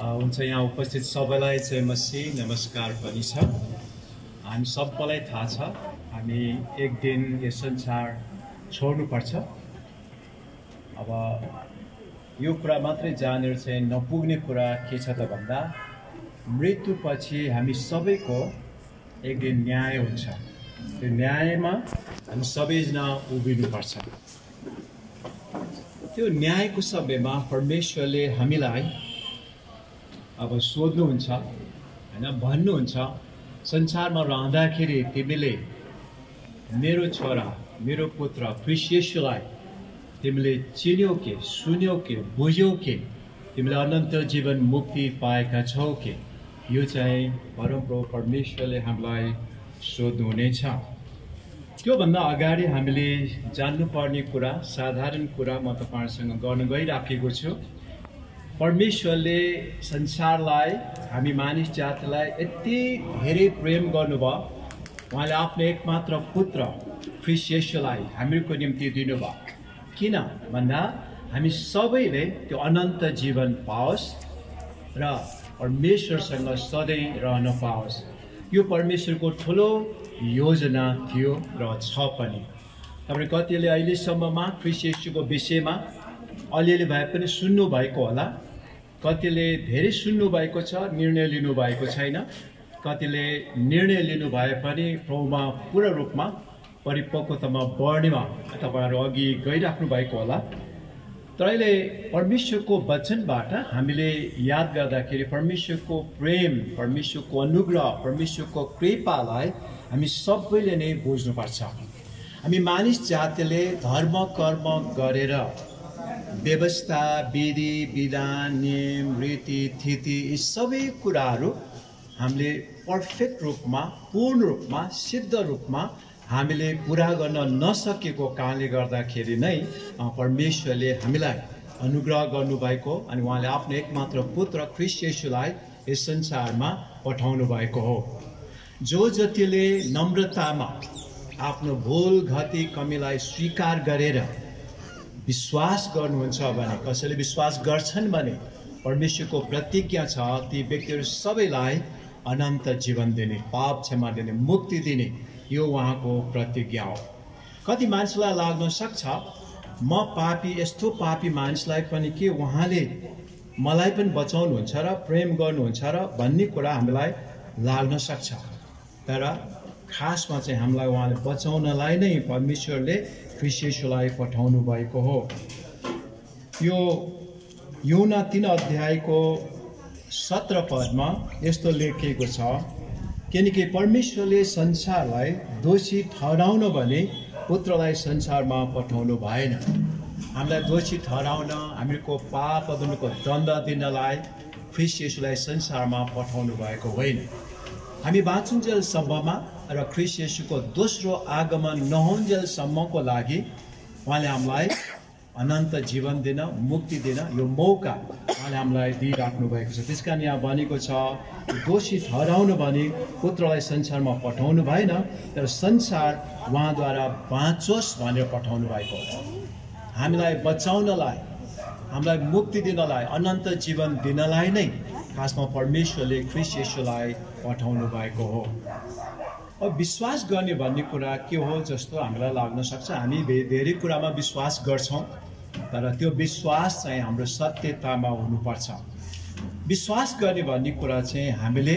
हुन्छ यहाँ उपस्थित सबैलाई चाहिँ मसी नमस्कार पनि छ। हामी सबैलाई थाहा छ हामी एक दिन यस संसार छोड्नुपर्छ। अब यो कुरा मात्रै जानेर चाहिँ नपुग्ने कुरा के छ त भन्दा मृत्युपछि हामी सबैको एक दिन न्याय हुन्छ। त्यो न्यायमा हामी सबैजना उभिनुपर्छ। त्यो न्यायको समयमा परमेश्वरले हामीलाई अब सोध्नुहुन्छ हैन, भन्नुहुन्छ संसारमा रहँदाखेरि तिमीले मेरो छोरा मेरो पुत्र ख्रीष्टलाई तिमीले चिन्यौ के, सुन्यौ के, बुझ्यौ के, तिमीले अनन्त जीवन मुक्ति पाएका छौ के? यो चाहिँ परमप्रभु परमेश्वरले हामीलाई सोध्नुहुनेछ। त्योभन्दा अगाडि हामीले जान्नुपर्ने कुरा, साधारण कुरा म तपाईहरुसँग गर्न गइराखेको छु। परमेश्वरले संसारलाई, हामी मानिस जातिलाई यति धेरै प्रेम गर्नुभयो, उहाँले आफ्नो एकमात्र पुत्र ख्रीष्ट येशूलाई हामीहरूको निम्ति दिनुभयो। किन भन्दा हामी सबैले त्यो अनन्त जीवन पाओस् र परमेश्वरसँग सधैँ रहन पाओस्। यो परमेश्वरको ठुलो योजना थियो र छ पनि। तपाईले कतिले अहिलेसम्ममा ख्रीष्ट येशूको विषयमा अलिअलि भए पनि सुन्नु भएको होला, कतिले धेरै सुन्नु भएको छ, निर्णय लिनु भएको छैन, कतिले निर्णय लिनु भए पनि प्रभुमा पूर्ण रूपमा परिपक्वतामा बढ्नेमा तपाईहरु अघि गइराख्नु भएको होला। तर अहिले परमेश्वरको वचनबाट हामीले याद गर्दाखेरि परमेश्वरको प्रेम, परमेश्वरको अनुग्रह, परमेश्वरको कृपालाई हामी सबैले नै बुझ्नुपर्छ। हामी मानिस जातिले धर्म कर्म गरेर व्यवस्था, विधि, विधान, नियम, रीति, थिति यी सबै कुराहरू हामीले पर्फेक्ट रूपमा, पूर्ण रूपमा, सिद्ध रूपमा हामीले पूरा गर्न नसकेको कारणले गर्दाखेरि नै परमेश्वरले हामीलाई अनुग्रह गर्नुभएको अनि उहाँले आफ्नो एकमात्र पुत्र ख्रीष्ट येशूलाई यस संसारमा पठाउनु भएको हो। जो जतिले नम्रतामा आफ्नो भूल गति कमीलाई स्वीकार गरेर विश्वास गर्नुहुन्छ भने, कसैले विश्वास गर्छन् भने परमेश्वरको प्रतिज्ञा छ ती व्यक्तिहरू सबैलाई अनन्त जीवन दिने, पाप क्षमा दिने, मुक्ति दिने, यो उहाँको प्रतिज्ञा हो। कति मान्छेलाई लाग्न सक्छ म पापी, यस्तो पापी मानिसलाई पनि के उहाँले मलाई पनि बचाउनुहुन्छ र प्रेम गर्नुहुन्छ र भन्ने कुरा हामीलाई लाग्न सक्छ। तर खासमा चाहिँ हामीलाई उहाँले बचाउनलाई नै परमेश्वरले ख्रीष्ट येशूलाई पठाउनु भएको हो। यो यूहन्ना 3 अध्यायको 17 पदमा यस्तो लेखिएको छ, किनकि परमेश्वरले संसारलाई दोषी ठहराउन भने पुत्रलाई संसारमा पठाउनु भएन। हामीलाई दोषी ठहराउन, हामीको पाप अदनको दण्ड दिनलाई ख्रीष्ट येशूलाई संसारमा पठाउनु भएको होइन। हामी बाँचुन्जेलसम्ममा र ख्रीष्ट येशूको दोस्रो आगमन नहुन्जेलसम्मको लागि उहाँले हामीलाई अनन्त जीवन दिन, मुक्ति दिन यो मौका उहाँले हामीलाई दिइराख्नु भएको छ। त्यसकारण यहाँ भनेको छ दोषी ठहराउनु भने पुत्रलाई संसारमा पठाउनु भएन, तर संसार उहाँद्वारा बाँचोस् भनेर पठाउनु भएको हो। हामीलाई बचाउनलाई, हामीलाई मुक्ति दिनलाई, अनन्त जीवन दिनलाई नै खासमा परमेश्वरले ख्रीष्ट येशूलाई पठाउनु भएको हो। अब विश्वास गर्ने भन्ने कुरा के हो जस्तो हामीलाई लाग्न सक्छ। हामी धेरै कुरामा विश्वास गर्छौँ, तर त्यो विश्वास चाहिँ हाम्रो सत्यतामा हुनुपर्छ। विश्वास गर्ने भन्ने कुरा चाहिँ हामीले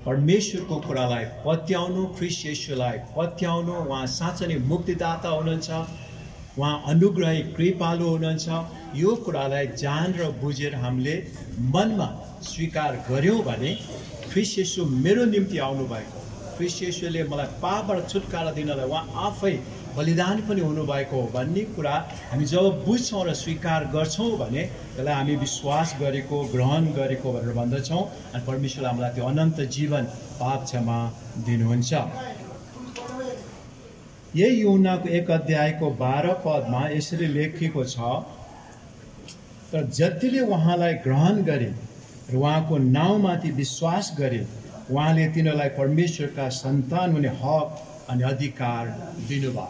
परमेश्वरको कुरालाई पत्याउनु, ख्रीष्ट येशूलाई पत्याउनु। उहाँ साँच्चै नै मुक्तिदाता हुनुहुन्छ, उहाँ अनुग्रही कृपालु हुनुहुन्छ। यो कुरालाई जान र बुझेर हामीले मनमा स्वीकार गर्यौँ भने ख्रीष्ट येशू मेरो निम्ति आउनु भएको, ख्रीष्ट येशूले मलाई पापबाट छुटकारा दिनलाई उहाँ आफै बलिदान पनि हुनुभएको हो भन्ने कुरा हामी जब बुझ्छौँ र स्वीकार गर्छौँ भने त्यसलाई हामी विश्वास गरेको, ग्रहण गरेको भनेर भन्दछौँ अनि परमेश्वरले हामीलाई त्यो अनन्त जीवन, पाप क्षमा दिनुहुन्छ। यही यूहन्नाको 1 अध्यायको 12 पदमा यसरी लेखिएको छ, तर जतिले उहाँलाई ग्रहण गरे र उहाँको नाउँमाथि विश्वास गरे उहाँले तिनीहरूलाई परमेश्वरका सन्तान हुने हक अनि अधिकार दिनुभयो।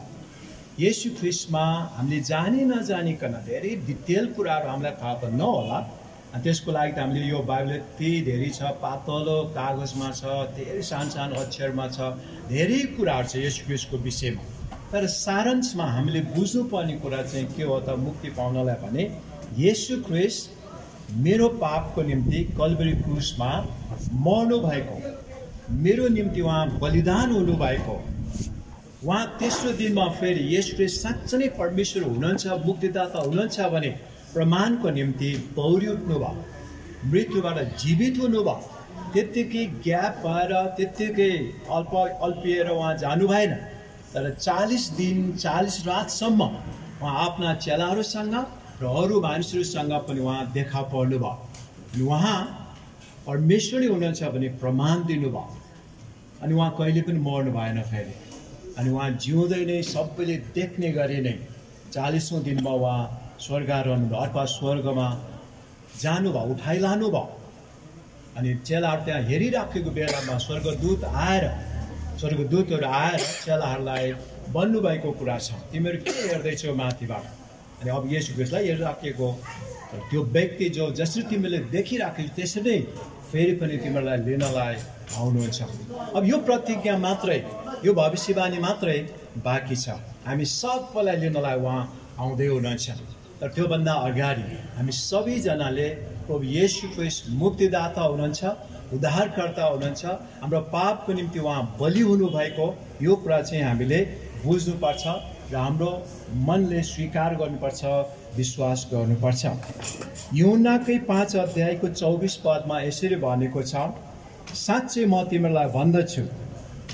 येशू ख्रीष्टमा हामीले जानी नजानिकन धेरै डिटेल कुराहरू हामीलाई थाहा त नहोला, अनि त्यसको लागि त हामीले यो बाइबल यति धेरै छ, पातलो कागजमा छ, धेरै सानो सानो अक्षरमा छ, धेरै कुराहरू छ येशू ख्रीष्टको विषयमा। तर सारांशमा हामीले बुझ्नुपर्ने कुरा चाहिँ के हो त मुक्ति पाउनलाई भने येशू ख्रीष्ट मेरो पापको निम्ति कल्भरी क्रुसमा मर्नु भएको, मेरो निम्ति उहाँ बलिदान हुनुभएको, उहाँ तेस्रो दिनमा फेरि येशू ख्रीष्ट साँच्चै नै परमेश्वर हुनुहुन्छ, मुक्तिदाता हुनुहुन्छ भने प्रमाणको निम्ति दौडी उठ्नु भयो, मृत्युबाट जीवित हुनुभयो। त्यत्तिकै ग्याप भएर त्यत्तिकै अल्पिएर उहाँ जानु भएन, तर 40 दिन 40 रातसम्म उहाँ आफ्ना चेलाहरूसँग र अरू मानिसहरूसँग पनि उहाँ देखा पर्नुभयो। उहाँ परमेश्वर नै हुनुहुन्छ भने प्रमाण दिनुभयो। अनि उहाँ कहिले पनि मर्नु भएन फेरि, अनि उहाँ जिउँदै नै सबैले देख्ने गरी नै 40औं दिनमा उहाँ स्वर्गारोहण अथवा स्वर्गमा जानुभयो, उठाइलानु भयो। अनि चेलाहरू त्यहाँ हेरिराखेको बेलामा स्वर्गदूतहरू आएर चेलाहरूलाई भन्नुभएको कुरा छ, तिमीहरू के हेर्दैछौ माथिबाट? अनि अब येशू ख्रीष्टलाई हेरिराखेको त्यो व्यक्ति जो जसरी तिमीले देखिराखेको त्यसरी नै फेरि पनि तिमीहरूलाई लिनलाई आउनुहुन्छ। अब यो प्रतिज्ञा मात्रै, यो भविष्यवाणी मात्रै बाँकी छ, हामी सबैलाई लिनलाई उहाँ आउँदै हुनुहुन्छ। तर त्योभन्दा अगाडि हामी सबैजनाले प्रभु येशू ख्रीष्ट मुक्तिदाता हुनुहुन्छ, उद्धारकर्ता हुनुहुन्छ, हाम्रो पापको निम्ति उहाँ बलि हुनुभएको, यो कुरा चाहिँ हामीले बुझ्नुपर्छ र हाम्रो मनले स्वीकार गर्नुपर्छ, विश्वास गर्नुपर्छ। यूहन्नाकै 5 अध्यायको 24 पदमा यसरी भनेको छ, साँच्चै म तिमीहरूलाई भन्दछु,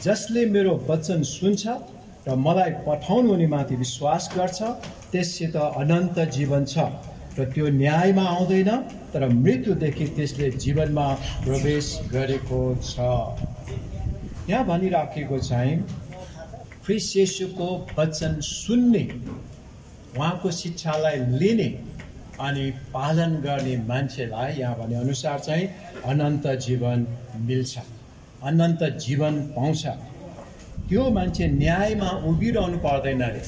जसले मेरो वचन सुन्छ र मलाई पठाउनु हुनेमाथि विश्वास गर्छ त्यससित अनन्त जीवन छ र त्यो न्यायमा आउँदैन, तर मृत्युदेखि त्यसले जीवनमा प्रवेश गरेको छ। यहाँ भनिराखेको चाहिँ ख्रीष्ट येशूको वचन सुन्ने, उहाँको शिक्षालाई लिने अनि पालन गर्ने मान्छेलाई यहाँ भने अनुसार चाहिँ अनन्त जीवन मिल्छ, अनन्त जीवन पाउँछ। त्यो मान्छे न्यायमा उभिरहनु पर्दैन अरे,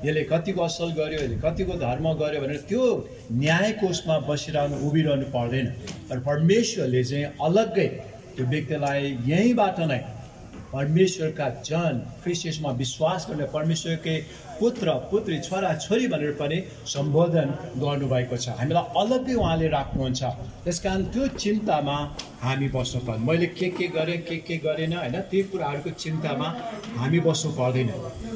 यसले कतिको असल गर्यो, यसले कतिको धर्म गर्यो भनेर त्यो न्यायको उसमा उभिरहनु पर्दैन। तर परमेश्वरले चाहिँ अलग्गै त्यो व्यक्तिलाई यहीँबाट नै परमेश्वरका जन ख्रीष्ट येशूमा विश्वास गर्ने परमेश्वरकै पुत्र पुत्री छोरा छोरी भनेर पनि सम्बोधन गर्नुभएको छ। हामीलाई अलग्गै उहाँले राख्नुहुन्छ। त्यस कारण त्यो चिन्तामा हामी बस्नु पर्दैन, मैले के गरेँ के गरेन होइन, ती कुराहरूको चिन्तामा हामी बस्नु पर्दैन।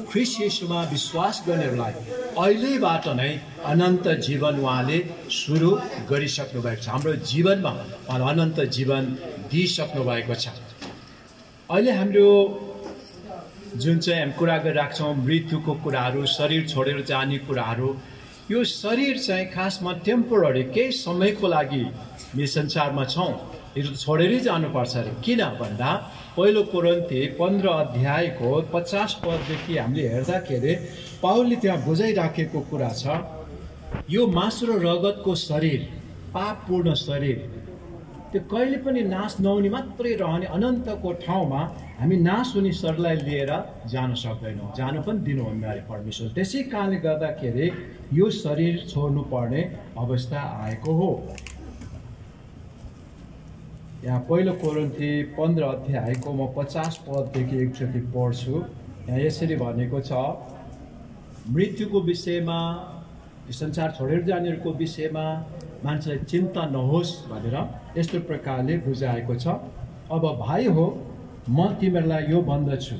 ख्रीष्ट येशूमा विश्वास गर्नेहरूलाई अहिलेबाट नै अनन्त जीवन उहाँले सुरु गरिसक्नु भएको छ। हाम्रो जीवनमा उहाँले अनन्त जीवन दिइसक्नु भएको छ। अहिले हाम्रो जुन चाहिँ हामी कुरा गरिरहेको छौँ मृत्युको कुराहरू, शरीर छोडेर जाने कुराहरू, यो शरीर चाहिँ खासमा टेम्पोररी केही समयको लागि यो संसारमा छौँ, यो छोडेरै जानुपर्छ अरे। किन भन्दा पहिलो कोरिन्थी 15 अध्यायको 50 पददेखि हामीले हेर्दाखेरि पाउलले त्यहाँ बुझाइराखेको कुरा छ, यो मासु र रगतको शरीर, पापपूर्ण शरीर, त्यो कहिले पनि नाश नहुने मात्रै रहने अनन्तको ठाउँमा हामी नाश हुने शरीरलाई लिएर जान सक्दैनौँ, जान पनि दिनुहुन्न अरे परमेश्वर। त्यसै कारणले गर्दाखेरि यो शरीर छोड्नु पर्ने अवस्था आएको हो। यहाँ पहिलो कोरिन्थी 15 अध्यायको म 50 पददेखि एकचोटि पढ्छु। यहाँ यसरी भनेको छ, मृत्युको विषयमा, संसार छोडेर जानेहरूको विषयमा मान्छेलाई चिन्ता नहोस् भनेर यस्तो प्रकारले बुझाएको छ। अब भाइ हो, म तिमीहरूलाई यो भन्दछु,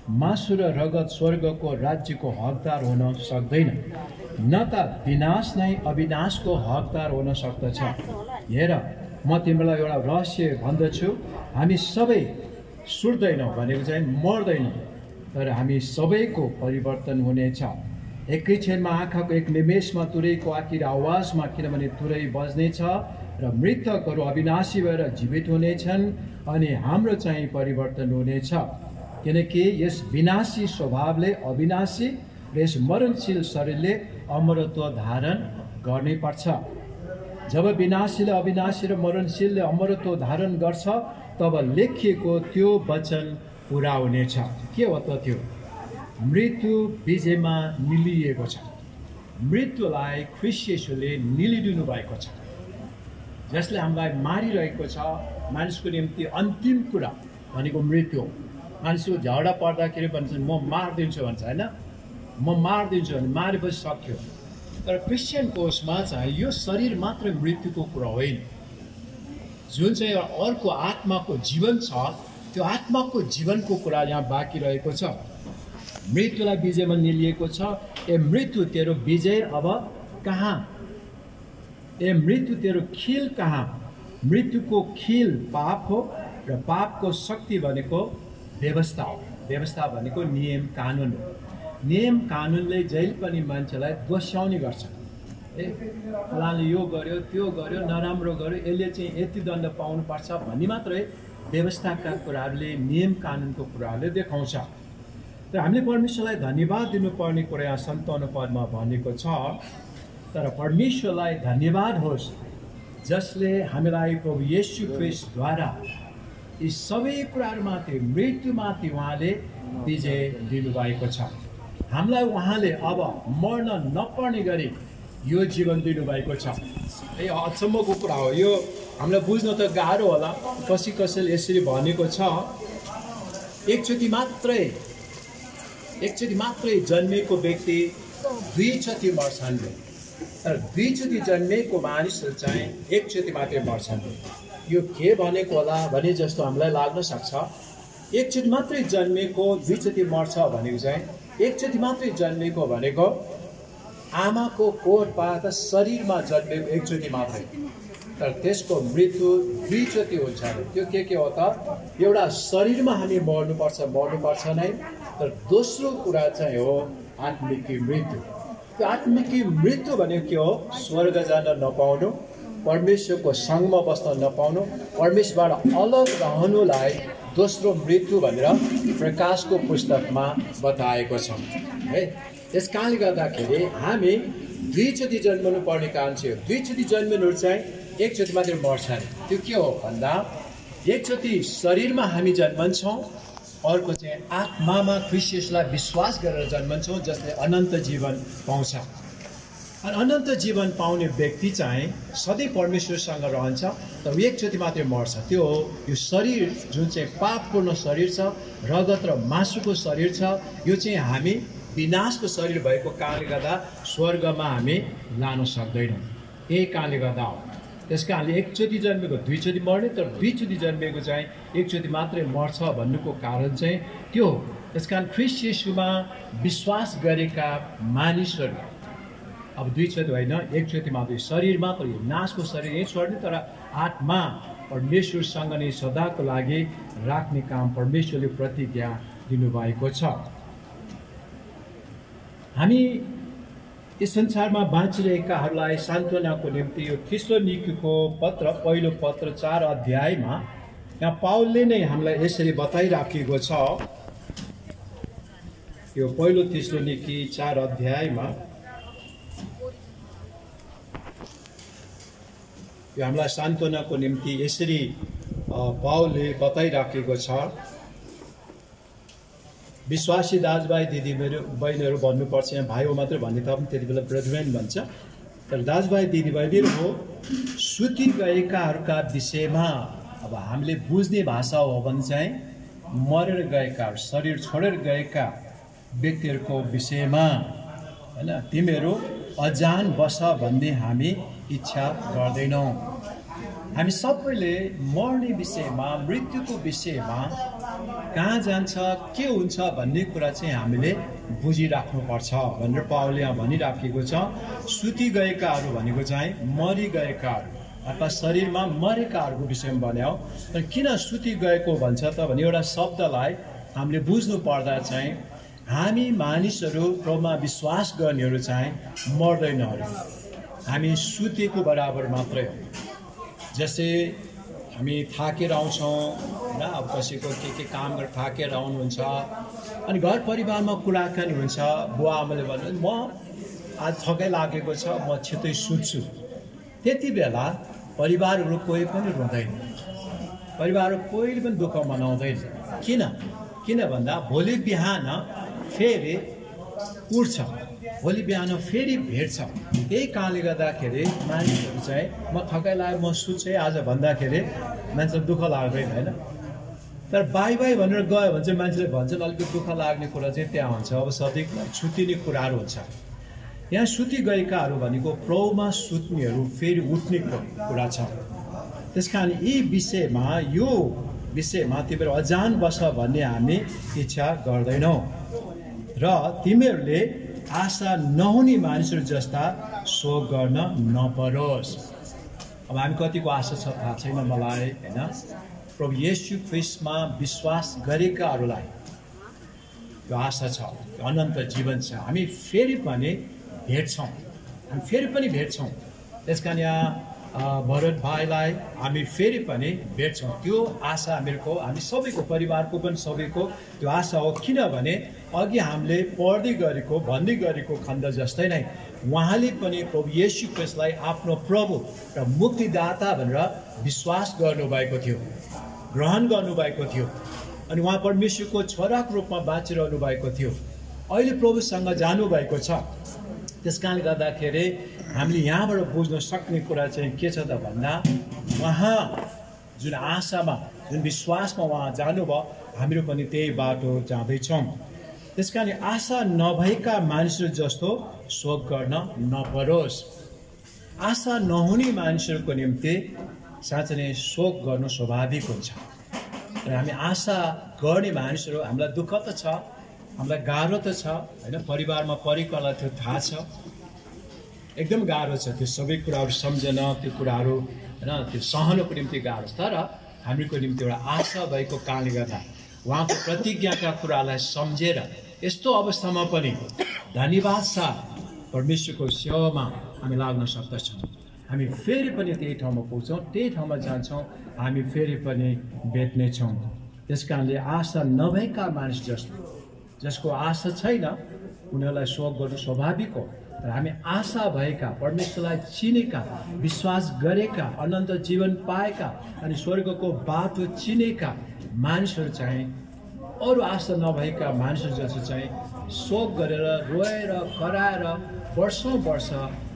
मासु र रगत स्वर्गको राज्यको हकदार हुन सक्दैन, न त विनाश नै अविनाशको हकदार हुन सक्दछ। हेर, म तिमीलाई एउटा रहस्य भन्दछु, हामी सबै सुट्दैनौँ भनेको चाहिँ मर्दैनौँ, तर हामी सबैको परिवर्तन हुनेछ। एकैछिनमा आँखाको एक निमेषमा तुरैको आखिर आवाजमा, किनभने तुरै बज्नेछ र मृतकहरू अविनाशी भएर जीवित हुनेछन् अनि हाम्रो चाहिँ परिवर्तन हुनेछ। किनकि यस विनाशी स्वभावले अविनाशी र यस मरणशील शरीरले अमरत्व धारण गर्नै पर्छ। जब विनाशीले अविनाशी र मरणशीलले अमरत्व धारण गर्छ तब लेखिएको त्यो वचन पुरा हुनेछ। के हो त त्यो? मृत्यु विजयमा निलिएको छ। मृत्युलाई ख्रीष्ट येशूले निलिदिनु भएको छ। जसले हामीलाई मारिरहेको छ। मानिसको निम्ति अन्तिम कुरा भनेको मृत्यु हो। मानिसको झगडा पर्दाखेरि भन्छ म मारिदिन्छु भन्छ होइन, म मारिदिन्छु भने मारेपछि सक्यो। तर क्रिस्चियनको उसमा चाहिँ यो शरीर मात्र मृत्युको कुरा होइन, जुन चाहिँ अर्को आत्माको जीवन छ, त्यो आत्माको जीवनको कुरा यहाँ बाँकी रहेको छ। मृत्युलाई विजयमा निलिएको छ। ए मृत्यु तेरो विजय अब कहाँ? ए मृत्यु तेरो खिल कहाँ? मृत्युको खिल पाप हो र पापको शक्ति भनेको व्यवस्था हो। व्यवस्था भनेको नियम कानुन हो। नियम कानुनले जहिले पनि मान्छेलाई दोस्याउने गर्छ। फलानले यो गर्यो, त्यो गर्यो, नराम्रो गर्यो, यसले चाहिँ यति दण्ड पाउनुपर्छ भन्ने मात्रै व्यवस्थाका कुराहरूले, नियम कानुनको कुराहरूले देखाउँछ। तर हामीले परमेश्वरलाई धन्यवाद दिनुपर्ने कुरा यहाँ 57 पदमा भनेको छ। तर परमेश्वरलाई धन्यवाद होस् जसले हामीलाई प्रभु येशू ख्रीष्टद्वारा यी सबै कुराहरूमाथि, मृत्युमाथि उहाँले विजय दिनुभएको छ। हामीलाई उहाँले अब मर्न नपर्ने गरी यो जीवन दिनुभएको छ। अचम्मको कुरा हो यो। हामीलाई बुझ्न त गाह्रो होला, कसैले यसरी भनेको छ, एकचोटि मात्रै जन्मेको व्यक्ति 2 चोटि मर्छन्, तर 2 चोटि जन्मेको मानिसहरू चाहिँ 1 चोटि मात्रै मर्छन्। यो के भनेको होला भने जस्तो हामीलाई लाग्न सक्छ। 1 चोटि मात्रै जन्मेको 2 चोटि मर्छ भनेको चाहिँ, 1 चोटि मात्रै जन्मेको भनेको आमाको कोखबाट शरीरमा जन्मेको 1 चोटि मात्रै, तर त्यसको मृत्यु 2 चोटि हुन्छ। त्यो के हो त? एउटा शरीरमा हामी मर्नुपर्छ नै, तर दोस्रो कुरा चाहिँ हो आत्मिकी मृत्यु। त्यो आत्मिकी मृत्यु भनेको के हो? स्वर्ग जान नपाउनु, परमेश्वरको सङ्गमा बस्न नपाउनु, परमेश्वरबाट अलग रहनुलाई दोस्रो मृत्यु भनेर प्रकाशको पुस्तकमा बताएको छ है। त्यस कारणले गर्दाखेरि हामी 2 चोटि जन्मनु पर्ने कारण चाहिँ 2 चोटि जन्मनु चाहिँ 1 चोटि मात्रै मर्छ। त्यो के हो भन्दा 1 चोटि शरीरमा हामी जन्मन्छौँ, अर्को चाहिँ आत्मामा ख्रीष्टलाई विश्वास गरेर जन्मन्छौँ, जसले अनन्त जीवन पाउँछ। अनि अनन्त जीवन पाउने व्यक्ति चाहिँ सधैँ परमेश्वरसँग रहन्छ, तर 1 चोटि मात्रै मर्छ। त्यो हो यो शरीर जुन चाहिँ पापपूर्ण शरीर छ, रगत र मासुको शरीर छ, यो चाहिँ हामी विनाशको शरीर भएको कारणले गर्दा स्वर्गमा हामी लान सक्दैनौँ। यही कारणले गर्दा हो। त्यस कारणले 1 चोटि जन्मेको 2 चोटि मर्ने, तर 2 चोटि जन्मेको चाहिँ 1 चोटि मात्रै मर्छ भन्नुको कारण चाहिँ त्यो हो। त्यस कारण ख्रीष्ट येशूमा विश्वास गरेका मानिसहरू अब 2 चोटि होइन, 1 चोटि मात्रै शरीर मात्र, यो नाशको शरीर यही छोड्ने, तर आत्मा परमेश्वरसँग नै सदाको लागि राख्ने काम परमेश्वरले प्रतिज्ञा दिनुभएको छ। हामी यस संसारमा बाँचिरहेकाहरूलाई सान्त्वनाको निम्ति यो थिस्सलुनीकीको पत्र, पहिलो पत्र 4 अध्यायमा यहाँ पाउलले नै हामीलाई यसरी बताइराखेको छ। यो पहिलो थिस्सलुनीकी 4 अध्यायमा यो हामीलाई सान्त्वनाको निम्ति यसरी पाउलले बताइराखेको छ। विश्वासी दाजुभाइ दिदीबहिनीहरू भन्नुपर्छ, यहाँ भाइ हो मात्रै भन्ने त त्यति बेला ब्रदरमेन भन्छ, तर दाजुभाइ दिदीबहिनीहरू हो। सुति गएकाहरूका विषयमा अब हामीले बुझ्ने भाषा हो भने चाहिँ मरेर गएका, शरीर छोडेर गएका व्यक्तिहरूको विषयमा होइन, तिमीहरू अजान बस भन्ने हामी इच्छा गर्दैनौँ। हामी सबैले मर्ने विषयमा, मृत्युको विषयमा, कहाँ जान्छ, के हुन्छ भन्ने कुरा चाहिँ हामीले बुझिराख्नुपर्छ भनेर पाउलले यहाँ भनिराखेको छ। सुति गएकाहरू भनेको चाहिँ मरिगएकाहरू अर्थात् शरीरमा मरेकाहरूको विषयमा भने हो। तर किन सुति गएको भन्छ त भने एउटा शब्दलाई हामीले बुझ्नु पर्दा चाहिँ हामी मानिसहरू प्रभुमा विश्वास गर्नेहरू चाहिँ मर्दैन, हामी सुतेको बराबर मात्रै हो। जस्तै हामी थाकेर आउँछौँ र अब कसैको के काम गरेर थाकेर आउनुहुन्छ, अनि घर परिवारमा कुराकानी हुन्छ, बुवा आमाले भन्नु म आज थकै लागेको छ, म छिटै सुत्छु। त्यति बेला परिवारहरू कोही पनि रुँदैन, परिवारहरू कोहीले पनि दुःख मनाउँदैन। किन भन्दा भोलि बिहान फेरि उठ्छ, भोलि बिहान फेरि भेट्छ। त्यही कारणले गर्दाखेरि मानिसहरू चाहिँ म थकाइ लाग्यो म सुत्छु आज भन्दाखेरि मान्छेलाई दुःख लाग्दैन होइन। तर बाई बाई भनेर गयो भने चाहिँ मान्छेले भन्छन् अलिकति दुःख लाग्ने कुरा चाहिँ त्यहाँ हुन्छ। अब सधैँ छुट्टिने कुराहरू हुन्छ। यहाँ सुति गएकाहरू भनेको प्रभुमा सुत्नेहरू फेरि उठ्ने कुरा छ। त्यस कारण यी विषयमा यो विषयमा तिमीहरू अजान बस भन्ने हामी इच्छा गर्दैनौँ र तिमीहरूले आशा नहुने मानिसहरू जस्ता शोक गर्न नपरोस्। अब हामी कतिको आशा छ थाहा छैन मलाई होइन। प्रभु येशू ख्रीष्टमा विश्वास गरेकाहरूलाई त्यो आशा छ, त्यो अनन्त जीवन छ। हामी फेरि पनि भेट्छौँ, हामी फेरि पनि भेट्छौँ। त्यस कारण यहाँ भरत भाइलाई हामी फेरि पनि भेट्छौँ। त्यो आशा हामीहरूको हामी सबैको परिवारको पनि सबैको त्यो आशा हो। किनभने अघि हामीले पढ्दै गरेको भन्दै गरेको खण्ड जस्तै नै उहाँले पनि प्रभु येशू ख्रीष्टलाई आफ्नो प्रभु र मुक्तिदाता भनेर विश्वास गर्नुभएको थियो, ग्रहण गर्नुभएको थियो अनि उहाँ परमेश्वरको छोराको रूपमा बाँचिरहनु भएको थियो। अहिले प्रभुसँग जानुभएको छ। त्यस कारणले गर्दाखेरि हामीले यहाँबाट बुझ्न सक्ने कुरा चाहिँ के छ त भन्दा उहाँ जुन आशामा जुन विश्वासमा उहाँ जानुभयो हामीहरू पनि त्यही बाटो जाँदैछौँ। त्यस कारण आशा नभएका मानिसहरू जस्तो शोक गर्न नपरोस्। आशा नहुने मानिसहरूको निम्ति साँच्चै नै शोक गर्नु स्वाभाविक हुन्छ। र हामी आशा गर्ने मानिसहरू हामीलाई दुःख त छ, हामीलाई गाह्रो त छ होइन। परिवारमा परिवारलाई त्यो थाहा छ, एकदम गाह्रो छ त्यो सबै कुराहरू सम्झन, त्यो कुराहरू होइन त्यो सहनको निम्ति गाह्रो छ। तर हामीको निम्ति एउटा आशा भएको कारणले गर्दा उहाँको प्रतिज्ञाका कुरालाई सम्झेर यस्तो अवस्थामा पनि धन्यवाद साथ परमेश्वरको सेवामा हामी लाग्न सक्दछौँ। हामी फेरि पनि त्यही ठाउँमा पुग्छौँ, त्यही ठाउँमा जान्छौँ, हामी फेरि पनि भेट्नेछौँ। त्यस कारणले आशा नभएका मानिस जसको आशा छैन उनीहरूलाई शोक गर्नु स्वाभाविक हो। तर हामी आशा भएका, परमेश्वरलाई चिनेका, विश्वास गरेका, अनन्त जीवन पाएका अनि स्वर्गको बाटो चिनेका मानिसहरू चाहिँ अरू आशा नभएका मानिसहरू जस्तो चाहिँ शोक गरेर रोएर कराएर वर्षौँ वर्ष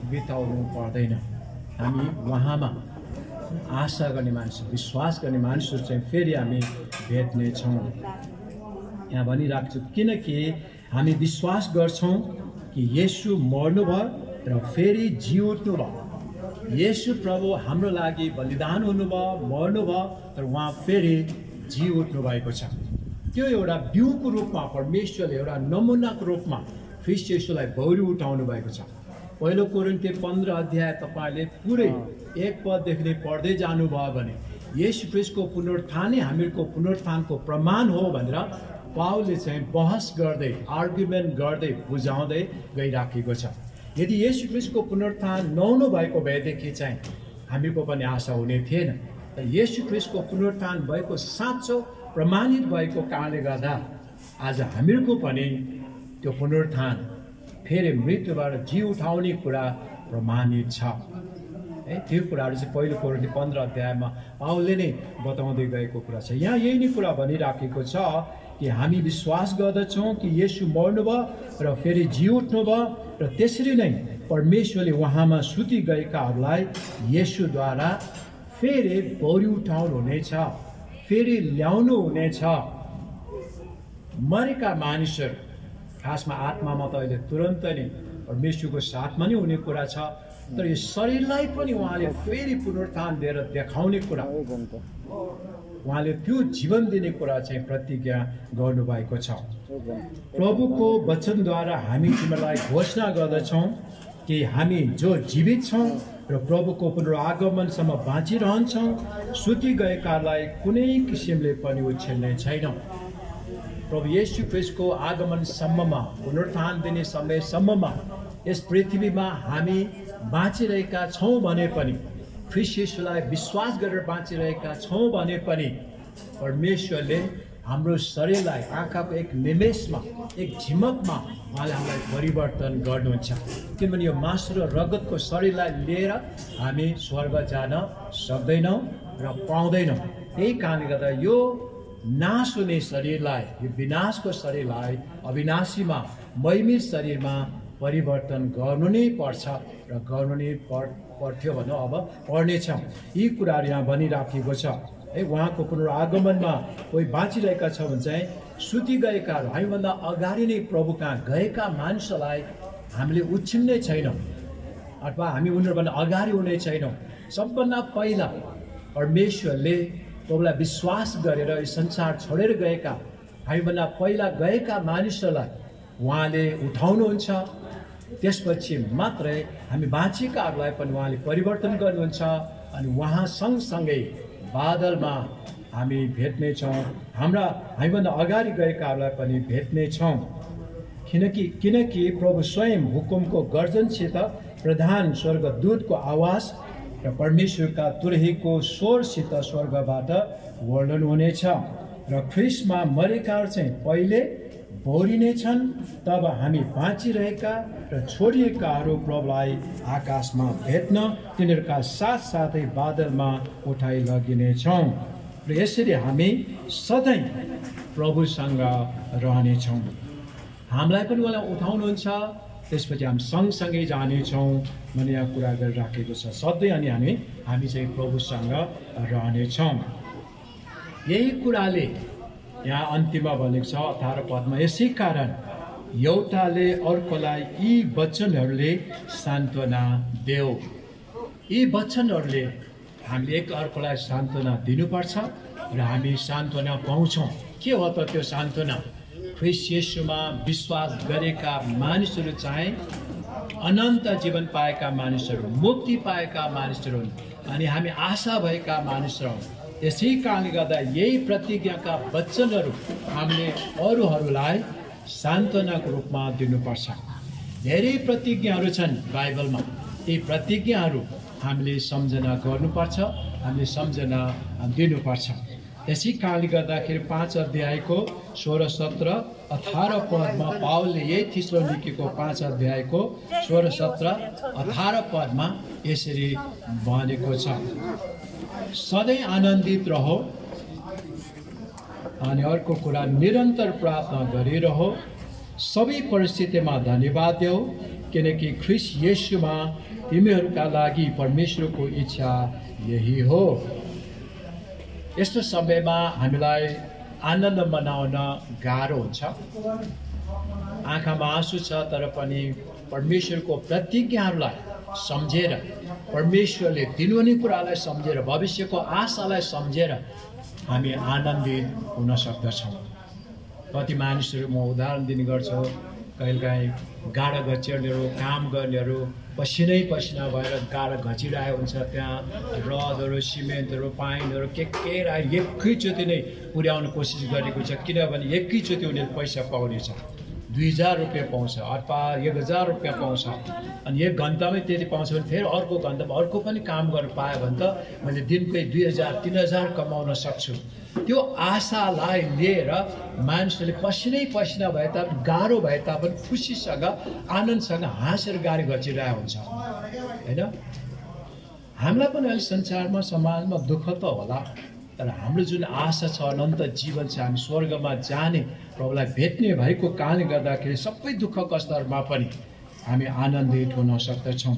बिताउनु पर्दैन। हामी उहाँमा आशा गर्ने मानिस, विश्वास गर्ने मानिसहरू चाहिँ फेरि हामी भेट्नेछौँ। यहाँ भनिरहेको छु किनकि हामी विश्वास गर्छौँ कि येशू मर्नुभयो र फेरि जी उठ्नुभयो। येशू प्रभु हाम्रो लागि बलिदान हुनुभयो, मर्नुभयो तर उहाँ फेरि जी उठ्नु भएको छ। त्यो एउटा बिउको रूपमा परमेश्वरले एउटा नमुनाको रूपमा ख्रीष्ट येशूलाई बौरी उठाउनु भएको छ। पहिलो कोरिन्थी 15 अध्याय तपाईँले पुरै 1 पददेखि पढ्दै जानुभयो भने येशू ख्रीष्टको पुनरुत्थानै हामीहरूको पुनरुत्थानको प्रमाण हो भनेर पावलले चाहिँ बहस गर्दै, आर्गुमेन्ट गर्दै, बुझाउँदै गइराखेको छ। यदि येशू ख्रीष्टको पुनरुत्थान नहुनु भएको भएदेखि चाहिँ हामीको पनि आशा हुने थिएन। र येशू ख्रीष्टको पुनरुत्थान भएको साँचो प्रमाणित भएको कारणले गर्दा आज हामीहरूको पनि त्यो पुनरुत्थान फेरि मृत्युबाट जी उठाउने कुरा प्रमाणित छ। है त्यो कुराहरू चाहिँ पहिलो कोरिन्थी 15 अध्यायमा पावलले नै बताउँदै गएको कुरा छ। यहाँ यही नै कुरा भनिराखेको छ कि हामी विश्वास गर्दछौँ कि येशू मर्नुभयो र फेरि जी उठ्नुभयो र त्यसरी नै परमेश्वरले उहाँमा सुति गएकाहरूलाई येशूद्वारा फेरि बौरी उठाउनु हुनेछ, फेरि ल्याउनु हुनेछ। मरेका मानिसहरू खासमा आत्मामा त अहिले तुरन्त नै परमेश्वरको साथमा नै हुने कुरा छ। तर यो शरीरलाई पनि उहाँले फेरि पुनरुत्थान दिएर देखाउने कुरा, उहाँले त्यो जीवन दिने कुरा चाहिँ प्रतिज्ञा गर्नुभएको छ। प्रभुको वचनद्वारा हामी तिमीलाई घोषणा गर्दछौँ कि हामी जो जीवित छौँ र प्रभुको पुनरागमनसम्म बाँचिरहन्छौँ सुति गएकालाई कुनै किसिमले पनि उछिन्ने छैनौँ। प्रभु येशू ख्रीष्टको आगमनसम्ममा, पुनरुत्थान दिने समयसम्ममा यस पृथ्वीमा हामी बाँचिरहेका छौँ भने पनि, ख्रीष्ट येशूलाई विश्वास गरेर बाँचिरहेका छौँ भने पनि परमेश्वरले हाम्रो शरीरलाई आँखाको एक निमेषमा, एक झिमकमा उहाँले हामीलाई परिवर्तन गर्नुहुन्छ। किनभने यो मासु र रगतको शरीरलाई लिएर हामी स्वर्ग जान सक्दैनौँ र पाउँदैनौँ। त्यही कारणले गर्दा यो नाश हुने शरीरलाई, यो विनाशको शरीरलाई अविनाशीमा, महिमित शरीरमा परिवर्तन गर्नु नै पर्छ र गर्नु नै पर्थ्यो भनौँ, अब पर्नेछौँ। यी कुराहरू यहाँ भनिराखेको छ है। उहाँको पुनरागमनमा कोही बाँचिरहेका छ भने चाहिँ सुति गएकाहरू, हामीभन्दा अगाडि नै प्रभु कहाँ गएका मानिसहरूलाई हामीले उछिन्ने छैनौँ अथवा हामी उनीहरूभन्दा अगाडि हुने छैनौँ। सबभन्दा पहिला परमेश्वरले प्रभुलाई विश्वास गरेर यो संसार छोडेर गएका, हामीभन्दा पहिला गएका मानिसहरूलाई उहाँले उठाउनुहुन्छ। त्यसपछि मात्रै हामी बाँचेकाहरूलाई पनि उहाँले परिवर्तन गर्नुहुन्छ अनि उहाँ सँगसँगै बादलमा हामी भेट्नेछौँ। हामीभन्दा अगाडि गएकाहरूलाई पनि भेट्नेछौँ। किनकि प्रभु स्वयं हुकुमको गर्जनसित, प्रधान स्वर्गदूतको आवाज र परमेश्वरका तुरहीको स्वरसित स्वर्गबाट वर्णन हुनेछ र ख्रिस्टमा मरेकाहरू चाहिँ पहिले भोरिनेछन्। तब हामी बाँचिरहेका र छोडिएकाहरू प्रभुलाई आकाशमा भेट्न तिनीहरूका साथसाथै बादलमा उठाइ लगिनेछौँ र यसरी हामी सधैँ प्रभुसँग रहनेछौँ। हामीलाई पनि उहाँलाई उठाउनुहुन्छ, त्यसपछि हामी सँगसँगै जानेछौँ भन्ने यहाँ कुरा गरिराखेको छ। सधैँ अनि हामी चाहिँ प्रभुसँग रहनेछौँ। यही कुराले यहाँ अन्तिममा भनेको छ 18 पदमा, यसै कारण एउटाले अर्कोलाई यी वचनहरूले सान्त्वना देऊ। यी वचनहरूले हामीले एक अर्कोलाई सान्त्वना दिनुपर्छ र हामी सान्त्वना पाउँछौँ। के हो त त्यो सान्त्वना? ख्रिस्ट येशूमा विश्वास गरेका मानिसहरू चाहिँ अनन्त जीवन पाएका मानिसहरू, मुक्ति पाएका मानिसहरू हुन् अनि हामी आशा भएका मानिसहरू हौँ। यसै कारणले गर्दा यही प्रतिज्ञाका वचनहरू हामीले अरूहरूलाई सान्त्वनाको रूपमा दिनुपर्छ। धेरै प्रतिज्ञाहरू छन् बाइबलमा। यी प्रतिज्ञाहरू हामीले सम्झना गर्नुपर्छ, हामीले सम्झना दिनुपर्छ। यसै कारणले गर्दाखेरि 5 अध्यायको 16, 17, 18 पदमा पावलले यही थिस्सलुनीकेको 5 अध्यायको 16, 17, 18 पदमा यसरी भनेको छ, सधैँ आनन्दित रहो अनि अर्को कुरा निरन्तर प्रार्थना गरिरहो, सबै परिस्थितिमा धन्यवाद देऊ किनकि ख्रिस्ट येशूमा तिमीहरूका लागि परमेश्वरको इच्छा यही हो। यस्तो समयमा हामीलाई आनन्द मनाउन गाह्रो हुन्छ। आँखामा आँसु छ तर पनि परमेश्वरको प्रतिज्ञाहरूलाई सम्झेर, परमेश्वरले दिनुहुने कुरालाई सम्झेर, भविष्यको आशालाई सम्झेर हामी आनन्दित हुन सक्दछौँ। कति मानिसहरू म उदाहरण दिने गर्छु, कहिलेकाहीँ गाडा घचिर्नेहरू, काम गर्नेहरू पसिनै पसिना भएर गाडा घचिरहेको हुन्छ। त्यहाँ रडहरू, सिमेन्टहरू, पाइनहरू के एकैचोटि नै पुर्याउन कोसिस गरेको छ, किनभने एकैचोटि उनीहरू पैसा पाउनेछ। 2000 रुपियाँ पाउँछ अथवा 1000 रुपियाँ पाउँछ अनि एक घन्टामै त्यति पाउँछ भने फेरि अर्को घन्टामा अर्को पनि काम गर्न पायो भने त मैले दिनकै 2000-3000 कमाउन सक्छु। त्यो आशालाई लिएर मानिसहरूले पसिनै पसिना भए तापनि, गाह्रो भए तापनि खुसीसँग, आनन्दसँग हाँसेर गाडी घचिरहेको हुन्छ, होइन? हामीलाई पनि अहिले संसारमा, समाजमा दुःख त होला, तर हाम्रो जुन आशा छ, अनन्त जीवन छ, हामी स्वर्गमा जाने, प्रभुलाई भेट्ने भएको कारणले गर्दाखेरि सबै दुःख कष्टहरूमा पनि हामी आनन्दित हुन सक्दछौँ।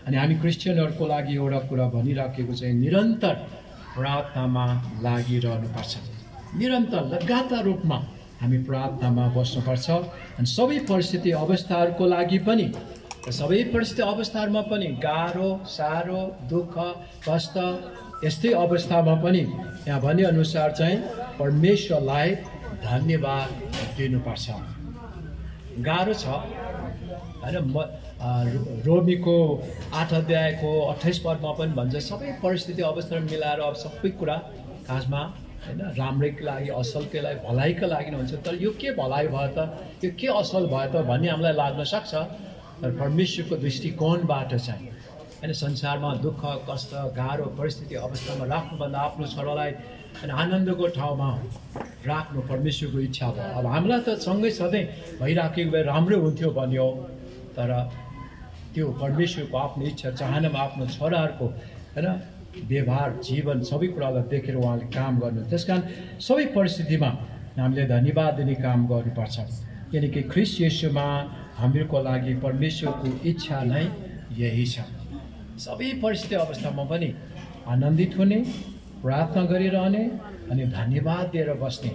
अनि हामी क्रिस्चियनहरूको लागि एउटा कुरा भनिराखेको चाहिँ निरन्तर प्रार्थनामा लागिरहनुपर्छ। निरन्तर लगातार रूपमा हामी प्रार्थनामा बस्नुपर्छ अनि सबै परिस्थिति अवस्थाहरूको लागि पनि, सबै परिस्थिति अवस्थाहरूमा पनि, गाह्रो, साह्रो, दुःख, कष्ट, यस्तै अवस्थामा पनि यहाँ भनेअनुसार चाहिँ परमेश्वरलाई धन्यवाद दिनुपर्छ। गाह्रो छ, होइन? रोमीको 8 अध्यायको 28 पदमा पनि भन्छ, सबै परिस्थिति अवस्थाहरू मिलाएर अब सबै कुरा खासमा, होइन, राम्रैको लागि, असलकै लागि, भलाइको लागि हुन्छ। तर यो के भलाइ भयो त, यो के असल भयो त भन्ने हामीलाई लाग्न सक्छ। तर परमेश्वरको दृष्टिकोणबाट चाहिँ, होइन, संसारमा दुःख, कष्ट, गाह्रो परिस्थिति अवस्थामा राख्नुभन्दा आफ्नो छोरालाई आनन्दको ठाउँमा राख्नु परमेश्वरको इच्छा भयो। अब हामीलाई त सँगै सधैँ भइराखेको भए राम्रै हुन्थ्यो भन्यो, तर त्यो परमेश्वरको आफ्नो इच्छा, चाहनामा आफ्नो छोराहरूको, होइन, व्यवहार, जीवन, सबै कुरालाई देखेर उहाँले काम गर्नु। त्यस कारण सबै परिस्थितिमा हामीले धन्यवाद दिने काम गर्नुपर्छ किनकि ख्रिस्ट येशूमा हामीहरूको लागि परमेश्वरको इच्छा नै यही छ। सबै परिस्थिति अवस्थामा पनि आनन्दित हुने, प्रार्थना गरिरहने अनि धन्यवाद दिएर बस्ने।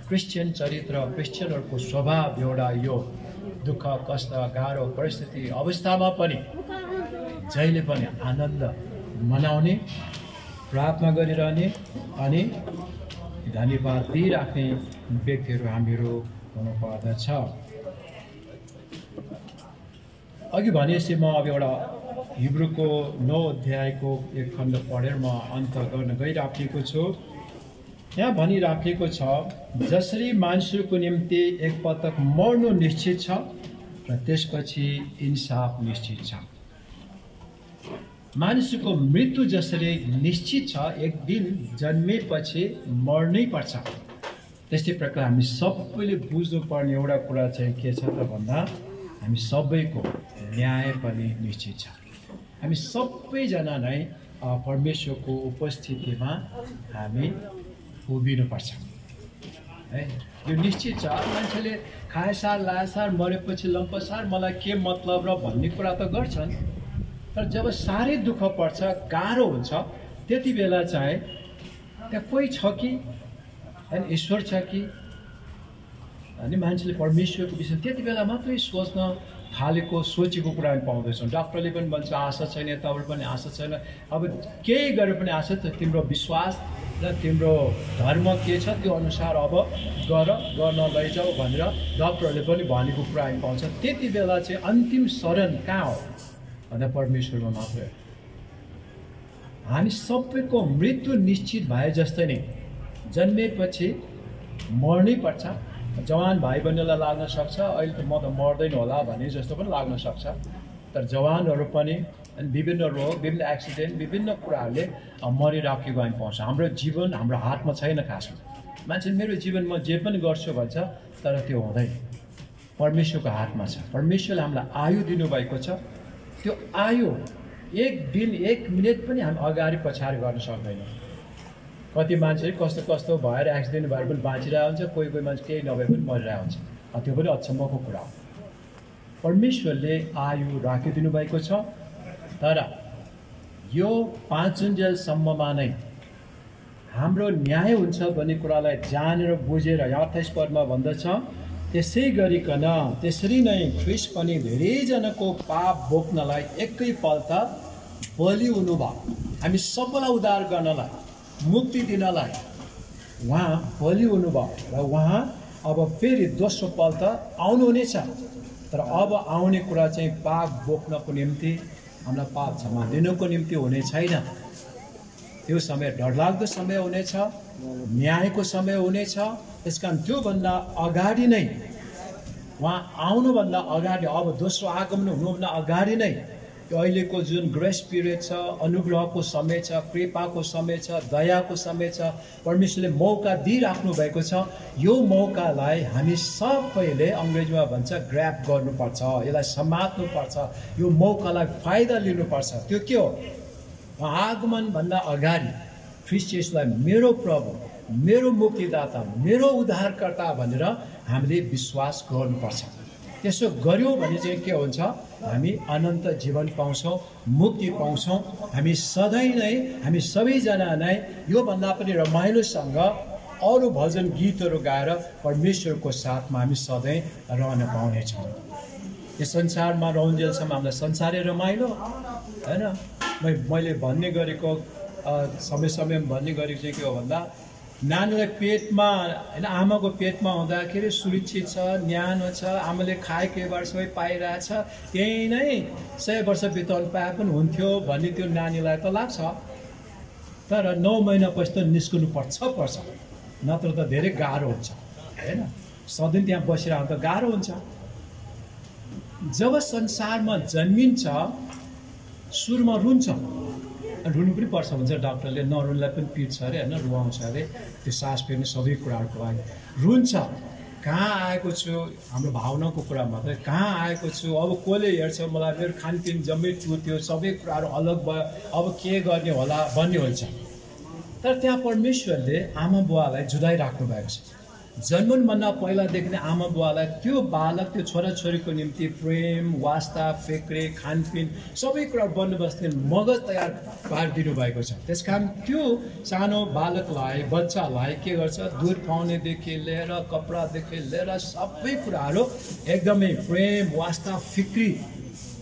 क्रिस्चियन चरित्र, क्रिस्चियनहरूको स्वभाव एउटा यो दुःख कष्ट गाह्रो परिस्थिति अवस्थामा पनि जहिले पनि आनन्द मनाउने, प्रार्थना गरिरहने अनि धन्यवाद दिइराख्ने व्यक्तिहरू हामीहरू हुनुपर्दछ। अघि भनेपछि म अब एउटा हिब्रूको 9 अध्यायको एक खण्ड पढेर म अन्त गर्न गइराखेको छु। यहाँ भनिराखेको छ, जसरी मानिसहरूको निम्ति एकपटक मर्नु निश्चित छ र त्यसपछि इन्साफ निश्चित छ। मानिसको मृत्यु जसरी निश्चित छ, एक दिन जन्मेपछि मर्नै पर्छ, त्यस्तै प्रकार हामी सबैले बुझ्नुपर्ने एउटा कुरा चाहिँ के छ त भन्दा हामी सबैको न्याय पनि निश्चित छ। हामी सबैजना नै परमेश्वरको उपस्थितिमा हामी उभिनुपर्छ है। यो निश्चित छ। मान्छेले खाएसार लाएसार मरेपछि लम्पसार मलाई के मतलब र भन्ने कुरा त गर्छन्, तर जब साह्रै दुःख पर्छ, गाह्रो हुन्छ, त्यति बेला चाहिँ त्यहाँ कोही छ कि होइन, ईश्वर छ कि अनि मान्छेले परमेश्वरको विषय त्यति बेला मात्रै सोच्न थालेको सोचेको कुरा हामी पाउँदैछौँ। डाक्टरले पनि भन्छ आशा छैन, यताबाट पनि आशा छैन, अब केही गरेर पनि आशा छ। तिम्रो विश्वास र तिम्रो धर्म के छ त्यो अनुसार अब गर्न लैजाऊ भनेर डाक्टरहरूले पनि भनेको कुरा हामी पाउँछ। त्यति बेला चाहिँ अन्तिम शरण कहाँ हो भन्दा परमेश्वरमा मात्रै। हामी सबैको मृत्यु निश्चित भए जस्तै नै जन्मेपछि मर्नै पर्छ। जवान भाइ बहिनीलाई लाग्न सक्छ अहिले त म त मर्दैन होला भने जस्तो पनि लाग्न सक्छ, तर जवानहरू पनि विभिन्न रोग, विभिन्न एक्सिडेन्ट, विभिन्न कुराहरूले मरिराखेको हामी पाउँछ। हाम्रो जीवन हाम्रो हातमा छैन। खासमा मान्छे मेरो जीवनमा जे पनि गर्छु भन्छ, तर त्यो हुँदैन, परमेश्वरको हातमा छ। परमेश्वरले हामीलाई आयु दिनुभएको छ। त्यो आयु एक दिन एक मिनट पनि हामी अगाडि पछाडि गर्न सक्दैनौँ। कति मान्छे कस्तो कस्तो भएर एक्सिडेन्ट भएर पनि बाँचिरहेको हुन्छ, कोही कोही मान्छे केही नभए पनि मरिरहेको हुन्छ। त्यो पनि अचम्मको कुरा हो। परमेश्वरले आयु राखिदिनु भएको छ, तर यो 5 नै हाम्रो न्याय हुन्छ भन्ने कुरालाई जानेर बुझेर 28 पदमा भन्दछ, त्यसै गरिकन त्यसरी नै ख्रीष्ट पनि धेरैजनाको पाप बोक्नलाई एकैपल्ट बलि हुनुभयो। हामी सबैलाई उद्धार गर्नलाई, मुक्ति दिनलाई उहाँ बलि हुनुभयो र उहाँ अब फेरि दोस्रो पल्ट आउनुहुनेछ। तर अब आउने कुरा चाहिँ पाप बोक्नको निम्ति, हामीलाई पाप क्षमा दिनको निम्ति हुने छैन। त्यो समय डरलाग्दो समय हुनेछ, न्यायको समय हुनेछ। त्यसकारण त्योभन्दा अगाडि नै उहाँ आउनुभन्दा अगाडि, अब दोस्रो आगमन हुनुभन्दा अगाडि नै यो अहिलेको जुन ग्रेस पिरियड छ, अनुग्रहको समय छ, कृपाको समय छ, दयाको समय छ, परमेश्वरले मौका दिइराख्नु भएको छ। यो मौकालाई हामी सबैले अङ्ग्रेजीमा भन्छ ग्र्याब गर्नुपर्छ, यसलाई समात्नुपर्छ, यो मौकालाई फाइदा लिनुपर्छ। त्यो के हो? आगमनभन्दा अगाडि ख्रीष्ट येशूलाई मेरो प्रभु, मेरो मुक्तिदाता, मेरो उद्धारकर्ता भनेर हामीले विश्वास गर्नुपर्छ। त्यसो गर्यौँ भने चाहिँ के हुन्छ? हामी अनन्त जीवन पाउँछौँ, मुक्ति पाउँछौँ। हामी सधैँ नै, हामी सबैजना नै योभन्दा पनि रमाइलोसँग अरू भजन गीतहरू गाएर परमेश्वरको साथमा हामी सधैँ रहन पाउनेछौँ। यो संसारमा रहन्जेलसम्म हामीलाई संसारै रमाइलो होइन। मैले भन्ने गरेको समय समयमा भन्ने गरेको चाहिँ के हो भन्दा, नानीलाई पेटमा होइन, आमाको पेटमा हुँदाखेरि सुरक्षित छ, न्यानो छ, आमाले खाएको बार सबै पाइरहेछ, त्यही नै 100 वर्ष बिताउनु पाए पनि हुन्थ्यो भन्ने त्यो नानीलाई त लाग्छ। तर 9 महिनापछि त निस्कनु पर्छ, नत्र त धेरै गाह्रो हुन्छ होइन। सधैँ त्यहाँ बसिरहनु त गाह्रो हुन्छ। जब संसारमा जन्मिन्छ सुरुमा रुन्छ, रुनु पनि पर्छ भन्छ डाक्टरले, नरुनलाई पनि पिट्छ अरे होइन, रुवाउँछ अरे, त्यो सास फेर्ने सबै कुराहरूको लागि रुन्छ। कहाँ आएको छु हाम्रो भावनाको कुरा मात्रै, कहाँ आएको छु, अब कसले हेर्छ मलाई, मेरो खानपिन जम्मै टुट्यो, सबै कुराहरू अलग भयो, अब के गर्ने होला भन्ने हुन्छ। तर त्यहाँ परमेश्वरले आमा बुवालाई जुदाइ राख्नु भएको छ। जन्मनुभन्दा पहिलादेखि नै आमा बुवालाई त्यो बालक त्यो छोराछोरीको निम्ति प्रेम वास्ता फिक्रे खानपिन सबै कुरा बन्दोबस्त मगज तयार पारिदिनु भएको छ। त्यस कारण त्यो सानो बालकलाई बच्चालाई के गर्छ, दुध खुवाउनेदेखि लिएर कपडादेखि लिएर सबै कुराहरू एकदमै प्रेम वास्ता फिक्री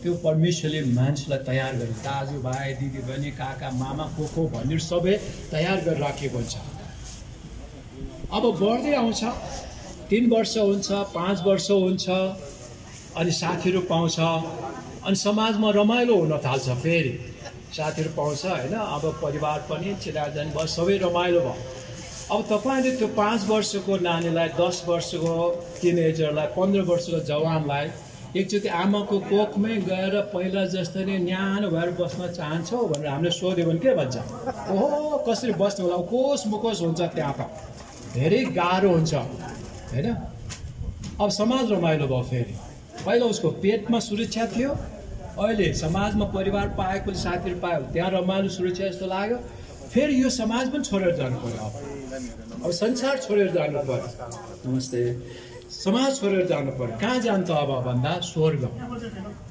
त्यो परमेश्वरले मान्छेलाई तयार गरे। दाजुभाइ दिदीबहिनी काका मामा को भन्ने सबै तयार गरेर राखेको हुन्छ। अब बढ्दै आउँछ, 3 वर्ष हुन्छ, 5 वर्ष हुन्छ, अनि साथीहरू पाउँछ, अनि समाजमा रमाइलो हुन थाल्छ। फेरि साथीहरू पाउँछ होइन, अब परिवार पनि चिनाजानी भयो, सबै रमाइलो भयो। अब तपाईँले त्यो 5 वर्षको नानीलाई, 10 वर्षको टिनेजरलाई, 15 वर्षको जवानलाई एकचोटि आमाको कोखमै गएर पहिला जस्तो नै न्यानो भएर बस्न चाहन्छौ भनेर हामीले सोध्यो भने के भन्छ? ओहो कसरी बस्नु होला, कोस मुकोस हुन्छ, त्यहाँ त धेरै गाह्रो हुन्छ होइन। अब समाज रमाइलो भयो। फेरि पहिला उसको पेटमा सुरक्षा थियो, अहिले समाजमा परिवार पाएको साथीहरू पायो, त्यहाँ रमाइलो सुरक्षा जस्तो लाग्यो। फेरि यो समाज पनि छोडेर जानु पर्यो। अब संसार छोडेर जानु पर्यो। नमस्ते। समाज छोडेर जानु पर्यो। कहाँ जान्छ अब भन्दा स्वर्ग।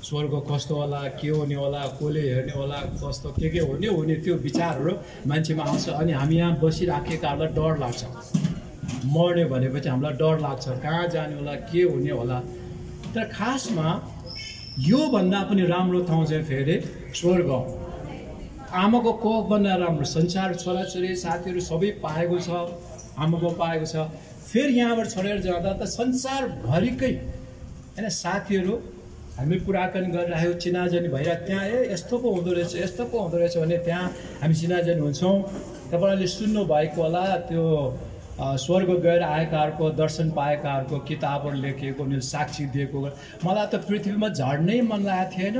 स्वर्ग कस्तो होला, के हुने होला, कसले हेर्ने होला, कस्तो के हुने त्यो विचारहरू मान्छेमा आउँछ। अनि हामी यहाँ बसिराखेकाहरूलाई डर लाग्छ। मर्ने भनेपछि हामीलाई डर लाग्छ, कहाँ जाने होला, के हुने होला। तर खासमा योभन्दा पनि राम्रो ठाउँ चाहिँ फेरि स्वर्ग। आमाको कोखभन्दा राम्रो संसार, छोराछोरी साथीहरू सबै पाएको छ, आमा बाउ पाएको छ। फेरि यहाँबाट छोडेर जाँदा त संसारभरिकै होइन साथीहरू हामी कुराकानी गरिरहेको, चिनाजानी भइरहेको, त्यहाँ यस्तो पो हुँदो रहेछ, यस्तो पो हुँदो रहेछ भने त्यहाँ हामी चिनाजानी हुन्छौँ। तपाईँहरूले सुन्नुभएको होला त्यो स्वर्ग गएर आएकाहरूको, दर्शन पाएकाहरूको किताबहरू लेखिएको, उनीहरूले साक्षी दिएको। मलाई त पृथ्वीमा झर्नै मन लागेको थिएन,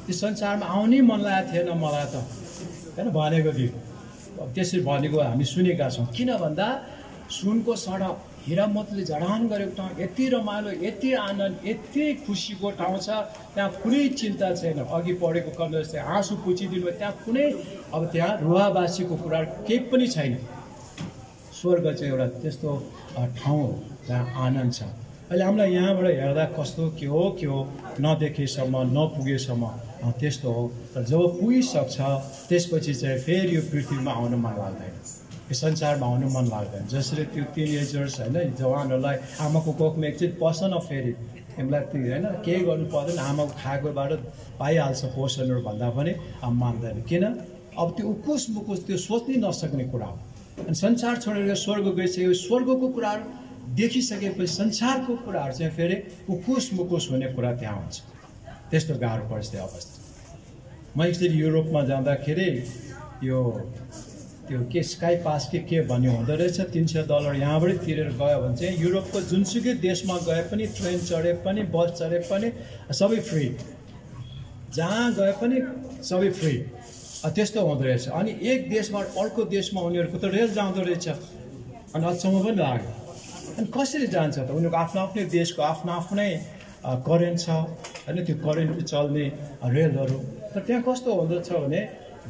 यो संसारमा आउनै मन लागेको थिएन मलाई त होइन भनेको थियो। त्यसरी भनेको हामी सुनेका छौँ। किन भन्दा सुनको सडक, हिरामतले जडान गरेको ठाउँ, यति रमाइलो, यति आनन्द, यति खुसीको ठाउँ छ, त्यहाँ कुनै चिन्ता छैन। अघि पढेको कन्द जस्तै आँसु पुछिदिनु, त्यहाँ कुनै अब त्यहाँ रुवाबासीको कुरा केही पनि छैन। स्वर्ग चाहिँ एउटा त्यस्तो ठाउँ हो जहाँ आनन्द छ। अहिले हामीलाई यहाँबाट हेर्दा कस्तो के हो नदेखेसम्म, नपुगेसम्म त्यस्तो हो। तर जब पुगिसक्छ त्यसपछि चाहिँ फेरि यो पृथ्वीमा आउन मन लाग्दैन, यो संसारमा आउनु मन लाग्दैन। जसरी त्यो टिनेजर्स होइन जवानहरूलाई आमाको कोखमा एकचोटि पस न, फेरि तिमीलाई त्यो होइन केही गर्नु पर्दैन, आमाको खाएकोबाट पाइहाल्छ पोषणहरू भन्दा पनि अब मान्दैन। किन? अब त्यो उकुस मुकुस त्यो सोच्नै नसक्ने कुरा हो। अनि संसार छोडेर स्वर्ग गइसक्यो, स्वर्गको कुराहरू देखिसकेपछि संसारको कुराहरू चाहिँ फेरि उकुस मुकुस हुने कुरा त्यहाँ हुन्छ। त्यस्तो गाह्रो परिस्थिति अवस्था। म एकचोटि युरोपमा जाँदाखेरि यो त्यो के स्काई पास के भन्ने हुँदो रहेछ। $300 यहाँबाट तिरेर गयो भने चाहिँ युरोपको जुनसुकै देशमा गए पनि, ट्रेन चढे पनि, बस चढे पनि सबै फ्री, जहाँ गए पनि सबै फ्री। त्यस्तो हुँदो रहेछ। अनि एक देशबाट अर्को देशमा उनीहरूको त रेल जाँदो रहेछ। अनि अचम्म पनि लाग्यो। अनि कसरी जान्छ त? उनीहरूको आफ्नो आफ्नै देशको आफ्नो आफ्नै करेन्ट छ होइन, त्यो करेन्टले चल्ने रेलहरू। तर त्यहाँ कस्तो हुँदछ भने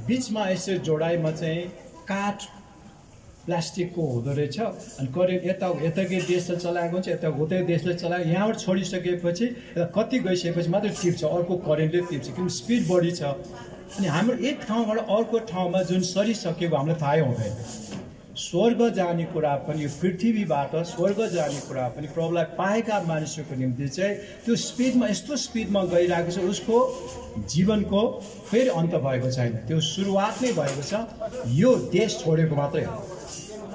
बिचमा यसो जोडाइमा चाहिँ काठ प्लास्टिकको हुँदो रहेछ। अनि करेन्ट यताकै देशले चलाएको हुन्छ, यता उतै देशले चलाएको। यहाँबाट छोडिसकेपछि कति गइसकेपछि मात्रै टिप्छ, अर्को करेन्टले टिप्छ, किन स्पिड बढी छ। अनि हाम्रो एक ठाउँबाट अर्को ठाउँमा जुन सरिसकेको हामीलाई थाहै हुँदैन। स्वर्ग जाने कुरा पनि, यो पृथ्वीबाट स्वर्ग जाने कुरा पनि प्रभुलाई पाएका मानिसहरूको निम्ति चाहिँ त्यो स्पिडमा, यस्तो स्पिडमा गइरहेको छ, उसको जीवनको फेरि अन्त भएको छैन, त्यो सुरुवात नै भएको छ। यो देश छोडेको मात्रै हो।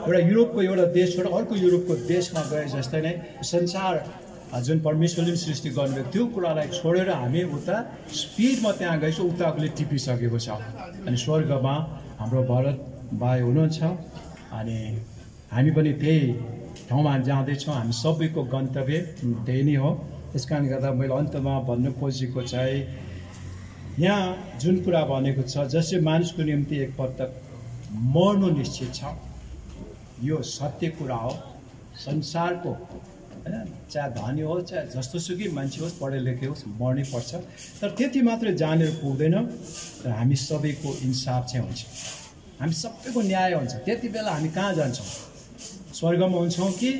एउटा युरोपको एउटा देश छोडेर अर्को युरोपको देशमा गए जस्तै नै संसार जुन परमेश्वरले सृष्टि गर्नुभएको त्यो कुरालाई छोडेर हामी उता स्पिडमा त्यहाँ गइसक्यो, उताकोले टिपिसकेको छ। अनि स्वर्गमा हाम्रो भरत भाइ हुनुहुन्छ, अनि हामी पनि त्यही ठाउँमा जाँदैछौँ। हामी सबैको गन्तव्य त्यही नै हो। त्यस कारणले गर्दा मैले अन्तमा भन्नु खोजेको चाहिँ यहाँ जुन कुरा भनेको छ, जसले मानिसको निम्ति एकपटक मर्नु निश्चित छ, यो सत्य कुरा हो। संसारको होइन, चाहे धनी होस् चाहे जस्तोसुकै मान्छे होस्, पढे लेखे होस्, मर्नै पर्छ। तर त्यति मात्रै जानेर पुग्दैन, तर हामी सबैको इन्साफ चाहिँ हुन्छ, हामी सबैको न्याय हुन्छ। त्यति बेला हामी कहाँ जान्छौँ? स्वर्गमा हुन्छौँ कि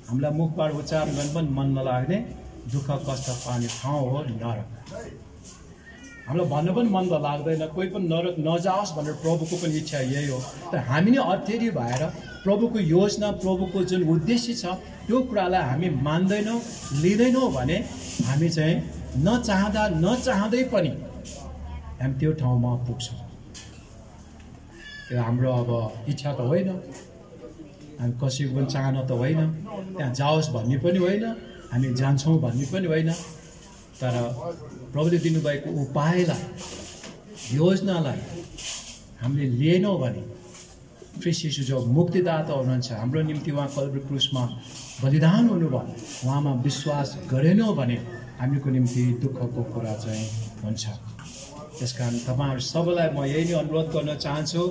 हामीलाई मुखबाट उच्चारण गर्न पनि मन नलाग्ने दुःख कष्ट पाउने ठाउँ हो नरक। हामीलाई भन्न पनि मन त लाग्दैन, कोही पनि नरक नजाओस् भनेर प्रभुको पनि इच्छा यही हो। तर हामी नै अर्थेरी भएर प्रभुको योजना, प्रभुको जुन उद्देश्य छ त्यो कुरालाई हामी मान्दैनौँ, लिँदैनौँ भने हामी चाहिँ नचाहँदै पनि हामी त्यो ठाउँमा पुग्छौँ। त्यो हाम्रो अब इच्छा त होइन, हामी कसैको पनि चाहना त होइन, त्यहाँ जाओस् भन्ने पनि होइन, हामी जान्छौँ भन्ने पनि होइन। तर प्रभुले दिनुभएको उपायलाई, योजनालाई हामीले लिएनौँ भने ख्रीष्ट येशू जो मुक्तिदाता हुनुहुन्छ, हाम्रो निम्ति उहाँ कल्भरी क्रुसमा बलिदान हुनुभयो, उहाँमा विश्वास गरेनौँ भने हामीको निम्ति दुःखको कुरा चाहिँ हुन्छ। त्यसकारण तपाईँहरू सबैलाई म यही नै अनुरोध गर्न चाहन्छु,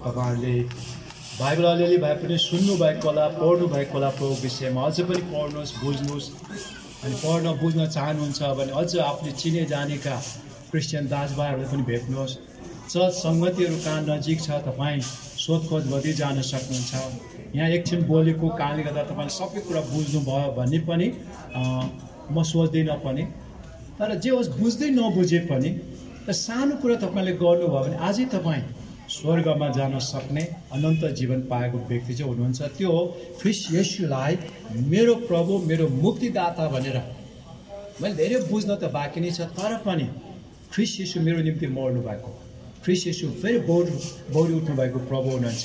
तपाईँहरूले बाइबल अलिअलि भए पनि सुन्नु भएको होला, पढ्नु भएको होला, प्रभु विषयमा अझै पनि पढ्नुहोस्, बुझ्नुहोस्। अनि पढ्न बुझ्न चाहनुहुन्छ भने अझ आफूले चिने जानेका क्रिस्चियन दाजुभाइहरूलाई पनि भेट्नुहोस्। चर्च सङ्गतिहरू कहाँ नजिक छ तपाईँ सोधखोज गर्दै जान सक्नुहुन्छ। यहाँ एकछिन बोलेको कारणले गर्दा तपाईँले सबै कुरा बुझ्नुभयो भन्ने पनि म सोच्दिनँ पनि। तर जे होस्, बुझ्दै नबुझे पनि त सानो कुरा तपाईँले गर्नुभयो भने आजै तपाईँ स्वर्गमा जान सक्ने अनन्त जीवन पाएको व्यक्ति चाहिँ हुनुहुन्छ। त्यो हो ख्रीष्ट येशूलाई मेरो प्रभु, मेरो मुक्तिदाता भनेर। मैले धेरै बुझ्न त बाँकी नै छ, तर पनि ख्रीष्ट येशू मेरो निम्ति मर्नु भएको, ख्रीष्ट येशू फेरि बौरी उठ्नु भएको प्रभु हुनुहुन्छ।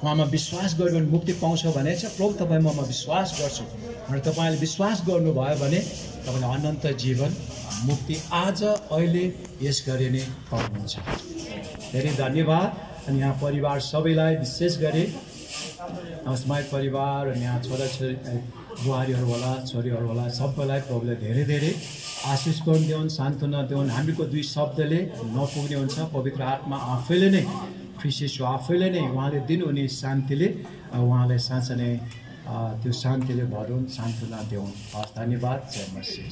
उहाँमा विश्वास गर्यो भने मुक्ति पाउँछ भने चाहिँ प्रभु तपाईँ ममा विश्वास गर्छु भनेर तपाईँले विश्वास गर्नुभयो भने तपाईँले अनन्त जीवन, मुक्ति आज अहिले यस गरी नै पाउनुहुन्छ। धेरै धन्यवाद। अनि यहाँ परिवार सबैलाई विशेष गरी समाज परिवार अनि यहाँ छोराछोरी बुहारीहरू होला, छोरीहरू होला, सबैलाई प्रभुले धेरै धेरै आशिष गर्नु देऊन्, सान्त्वना देऊन्। हामीको दुई शब्दले नपुग्ने हुन्छ, पवित्र आत्मा आफैले नै, ख्रीष्ट येशू आफैले नै उहाँले दिनुहुने शान्तिले उहाँलाई साँच्चै नै त्यो शान्तिले भरौँ, सान्त्वना देऊन्। हस्, धन्यवाद। जय मसीह।